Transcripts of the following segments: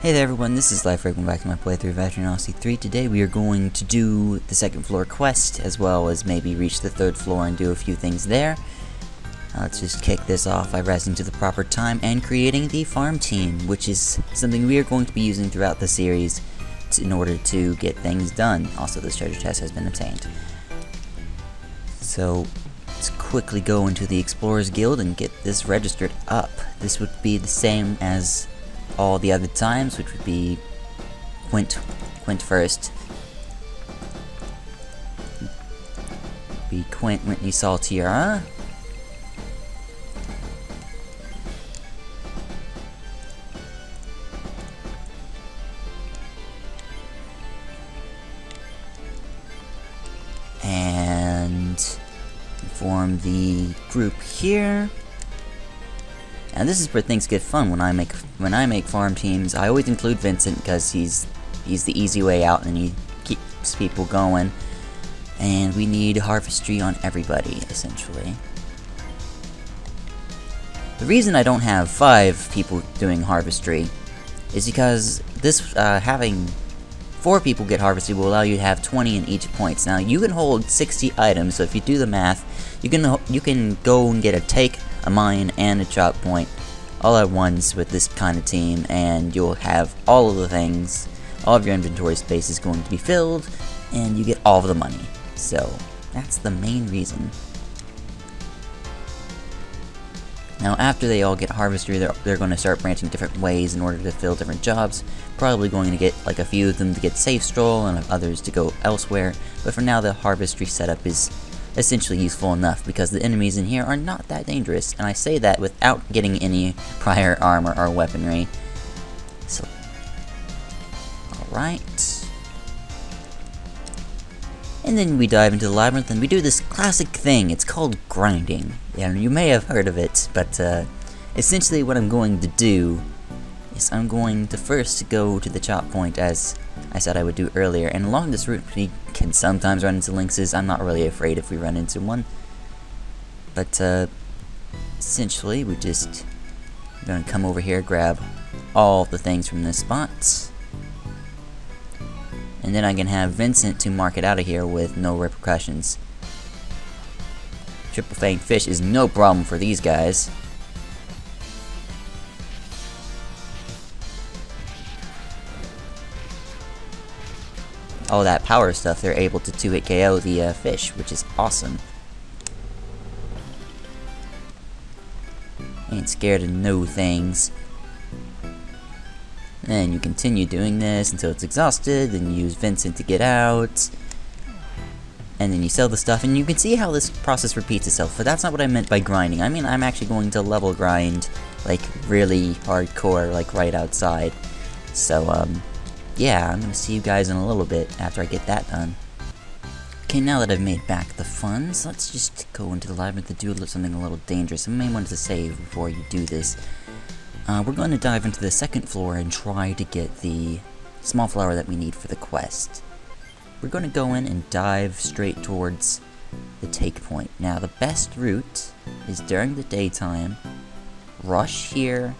Hey there everyone, this is Life. Welcome back to my playthrough of Etrian Odyssey 3. Today we are going to do the second floor quest, as well as maybe reach the third floor and do a few things there. Let's just kick this off by resting to the proper time and creating the farm team, which is something we are going to be using throughout the series in order to get things done. Also, this treasure chest has been obtained. So, let's quickly go into the Explorers Guild and get this registered up. This would be the same as all the other times, which would be Quint first. Be Quint, Whitney, Saul, Tiara. And form the group here. And this is where things get fun. When I make farm teams, I always include Vincent because he's the easy way out and he keeps people going. And we need harvestry on everybody, essentially. The reason I don't have 5 people doing harvestry is because this having 4 people get harvestry will allow you to have 20 in each points. Now you can hold 60 items, so if you do the math, you can go and get a take, a mine, and a chop point all at once with this kind of team, and you'll have all of the things. All of your inventory space is going to be filled, and you get all of the money. So that's the main reason. Now after they all get harvestry, they're going to start branching different ways in order to fill different jobs. Probably going to get like a few of them to get safe stroll and others to go elsewhere, but for now the harvestry setup is essentially useful enough because the enemies in here are not that dangerous, and I say that without getting any prior armor or weaponry. So, alright. And then we dive into the labyrinth and we do this classic thing. It's called grinding. Yeah, you may have heard of it, but essentially what I'm going to do is I'm going to first go to the chop point, as I said I would do earlier, and along this route we can sometimes run into lynxes. I'm not really afraid if we run into one, but essentially we just gonna come over here, grab all the things from this spot, and then I can have Vincent to mark it out of here with no repercussions. Triple fang fish is no problem for these guys. All that power stuff, they're able to 2-hit KO the fish, which is awesome. Ain't scared of no things. Then you continue doing this until it's exhausted, then you use Vincent to get out. And then you sell the stuff, and you can see how this process repeats itself, but that's not what I meant by grinding. I mean, I'm actually going to level grind, like, really hardcore, like, right outside. So, yeah, I'm gonna see you guys in a little bit after I get that done. Okay, now that I've made back the funds, let's just go into the labyrinth and do something a little dangerous. I may want to save before you do this. We're going to dive into the second floor and try to get the small flower that we need for the quest. We're going to go in and dive straight towards the take point. Now, the best route is during the daytime. Rush here.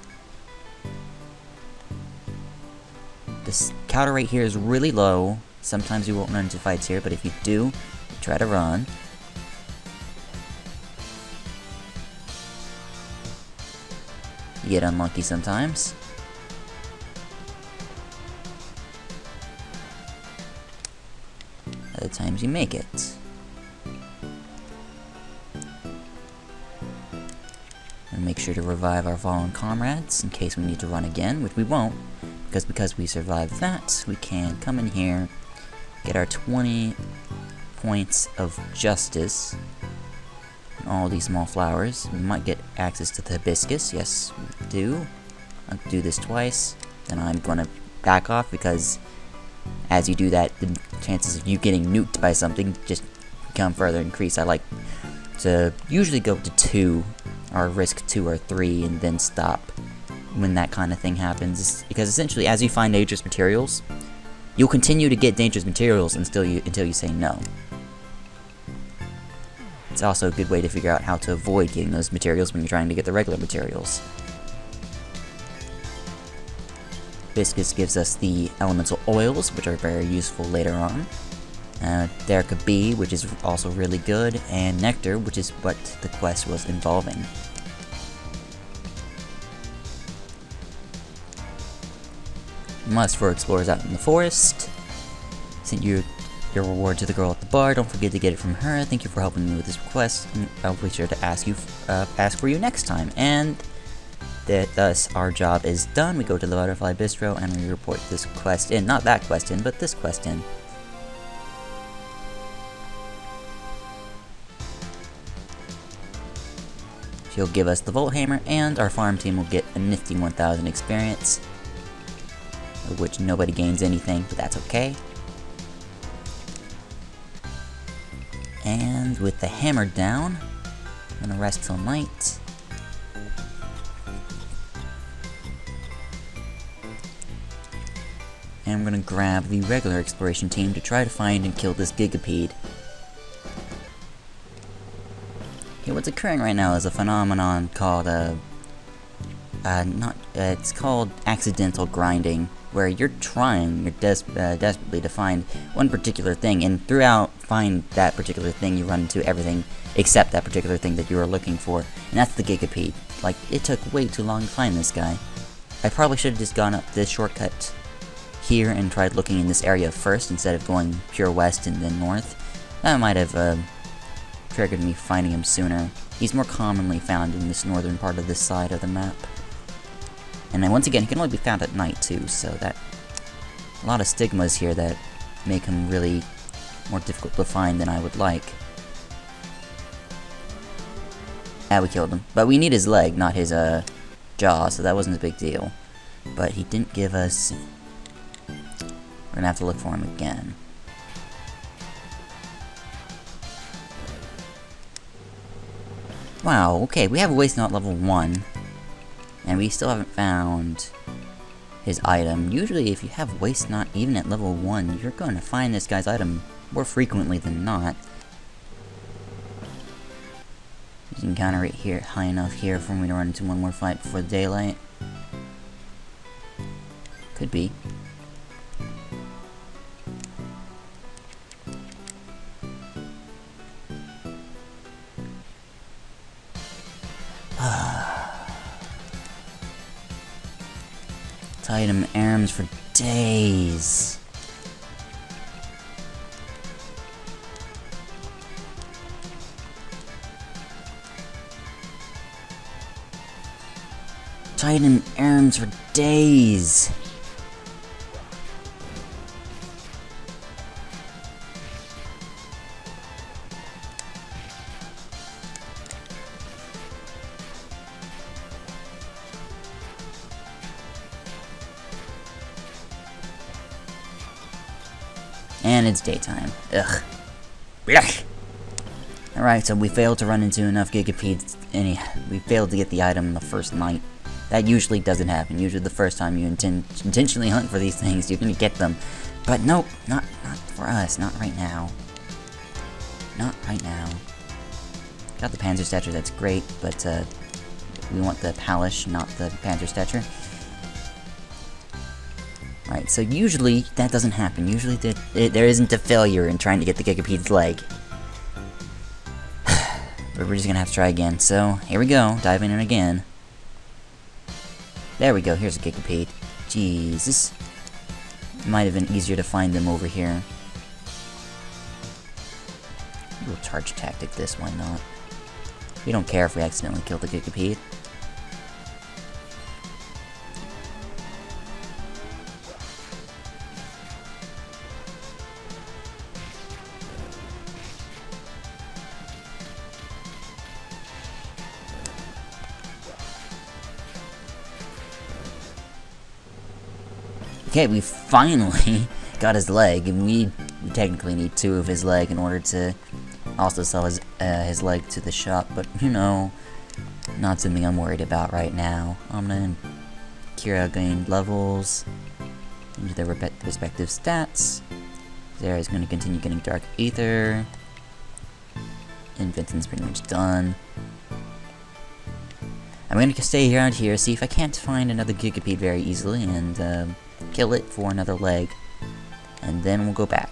The counter rate here is really low. Sometimes you won't run into fights here, but if you do, try to run. You get unlucky sometimes. Other times you make it. And make sure to revive our fallen comrades in case we need to run again, which we won't. Because we survived that, we can come in here, get our 20 points of justice, and all these small flowers. We might get access to the hibiscus, yes we do. I'll do this twice, then I'm gonna back off because as you do that, the chances of you getting nuked by something just become further increased. I like to usually go to 2, or risk 2 or 3, and then stop when that kind of thing happens, because essentially as you find dangerous materials, you'll continue to get dangerous materials until you say no. It's also a good way to figure out how to avoid getting those materials when you're trying to get the regular materials. Viscous gives us the elemental oils, which are very useful later on. Derica B, which is also really good, and Nectar, which is what the quest was involving. Must for explorers out in the forest. Sent your reward to the girl at the bar. Don't forget to get it from her. Thank you for helping me with this request. I'll be sure to ask for you next time. And thus our job is done. We go to the Butterfly Bistro and we report this quest in. Not that quest in, but this quest in. She'll give us the Volt Hammer, and our farm team will get a nifty 1000 experience, of which nobody gains anything, but that's okay. And with the hammer down, I'm gonna rest till night. And I'm gonna grab the regular exploration team to try to find and kill this Gigapede. Okay, what's occurring right now is a phenomenon called, it's called accidental grinding, where you're trying desperately to find one particular thing, and throughout find that particular thing, you run into everything except that particular thing that you were looking for, and that's the Gigapede. Like, it took way too long to find this guy. I probably should have just gone up this shortcut here and tried looking in this area first instead of going pure west and then north. That might have triggered me finding him sooner. He's more commonly found in this northern part of this side of the map. And then once again, he can only be found at night too, so that a lot of stigmas here that make him really more difficult to find than I would like. Ah, we killed him. But we need his leg, not his jaw, so that wasn't a big deal. But he didn't give us... We're gonna have to look for him again. Wow, okay, we have a waste knot level 1. And we still haven't found his item. Usually if you have waste knot even at level 1, you're going to find this guy's item more frequently than not. You can counter it here high enough here for me to run into one more fight before the daylight. Could be. Item errands for days. Item errands for days. And it's daytime. Ugh. Blech. Alright, so we failed to run into enough Gigapedes. We failed to get the item the first night. That usually doesn't happen. Usually the first time you intentionally hunt for these things, you're gonna get them. But nope, not for us. Not right now. Not right now. Got the Panzerstature, that's great, but we want the Palish, not the Panzerstature. Right, so usually that doesn't happen. Usually there isn't a failure in trying to get the Gigapede's leg. But we're just gonna have to try again. So, here we go, diving in again. There we go, here's a Gigapede. Jesus. Might have been easier to find them over here. We'll charge tactic this, why not? We don't care if we accidentally kill the Gigapede. Okay, we finally got his leg, and we technically need 2 of his leg in order to also sell his leg to the shop, but, you know, not something I'm worried about right now. I'm gonna Kira gained levels into their respective stats. Zara's gonna continue getting Dark Ether, and Vincent's pretty much done. I'm gonna stay around here, see if I can't find another Gigapede very easily, and kill it for another leg, and then we'll go back.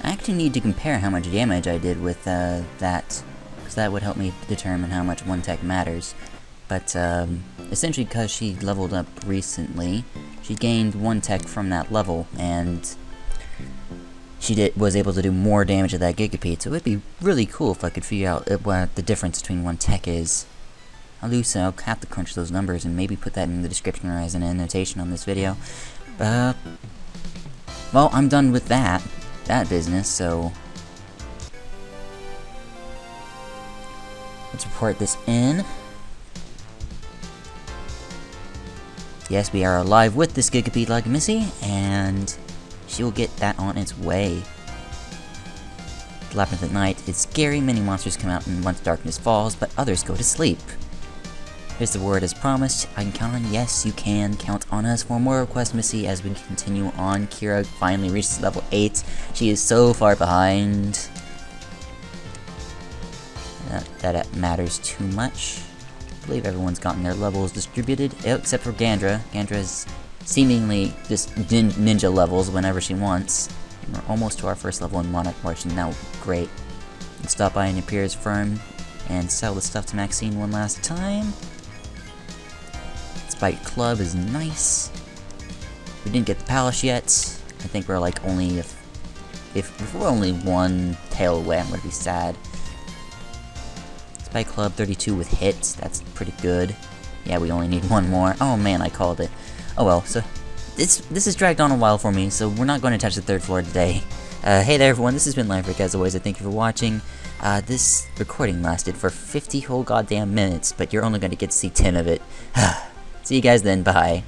I actually need to compare how much damage I did with that, because that would help me determine how much one tech matters. But essentially, because she leveled up recently, she gained one tech from that level, and she was able to do more damage with that Gigapede. So it'd be really cool if I could figure out what the difference between one tech is. I'll have to crunch those numbers and maybe put that in the description or as an annotation on this video. Well, I'm done with that business, so let's report this in. Yes, we are alive with this Gigapede like Missy, and she will get that on its way. The Labyrinth at night is scary. Many monsters come out once darkness falls, but others go to sleep. Here's the word as promised. I can count on, yes, you can count on us for more requests, Missy, as we continue on. Kira finally reaches level 8. She is so far behind. That matters too much. I believe everyone's gotten their levels distributed, except for Gandra. Gandra's seemingly just ninja levels whenever she wants. And we're almost to our first level in Monarch March, and now great. Let's stop by and Appear's firm and sell the stuff to Maxine one last time. Spike Club is nice. We didn't get the palace yet. I think we're like only if we're only one tail away, I'm gonna be sad. Spike Club 32 with hits, that's pretty good. Yeah, we only need one more. Oh man, I called it. Oh well, so this has dragged on a while for me, so we're not going to touch the 3rd floor today. Hey there everyone, this has been Liferick as always. I thank you for watching. This recording lasted for 50 whole goddamn minutes, but you're only going to get to see 10 of it. See you guys then, bye.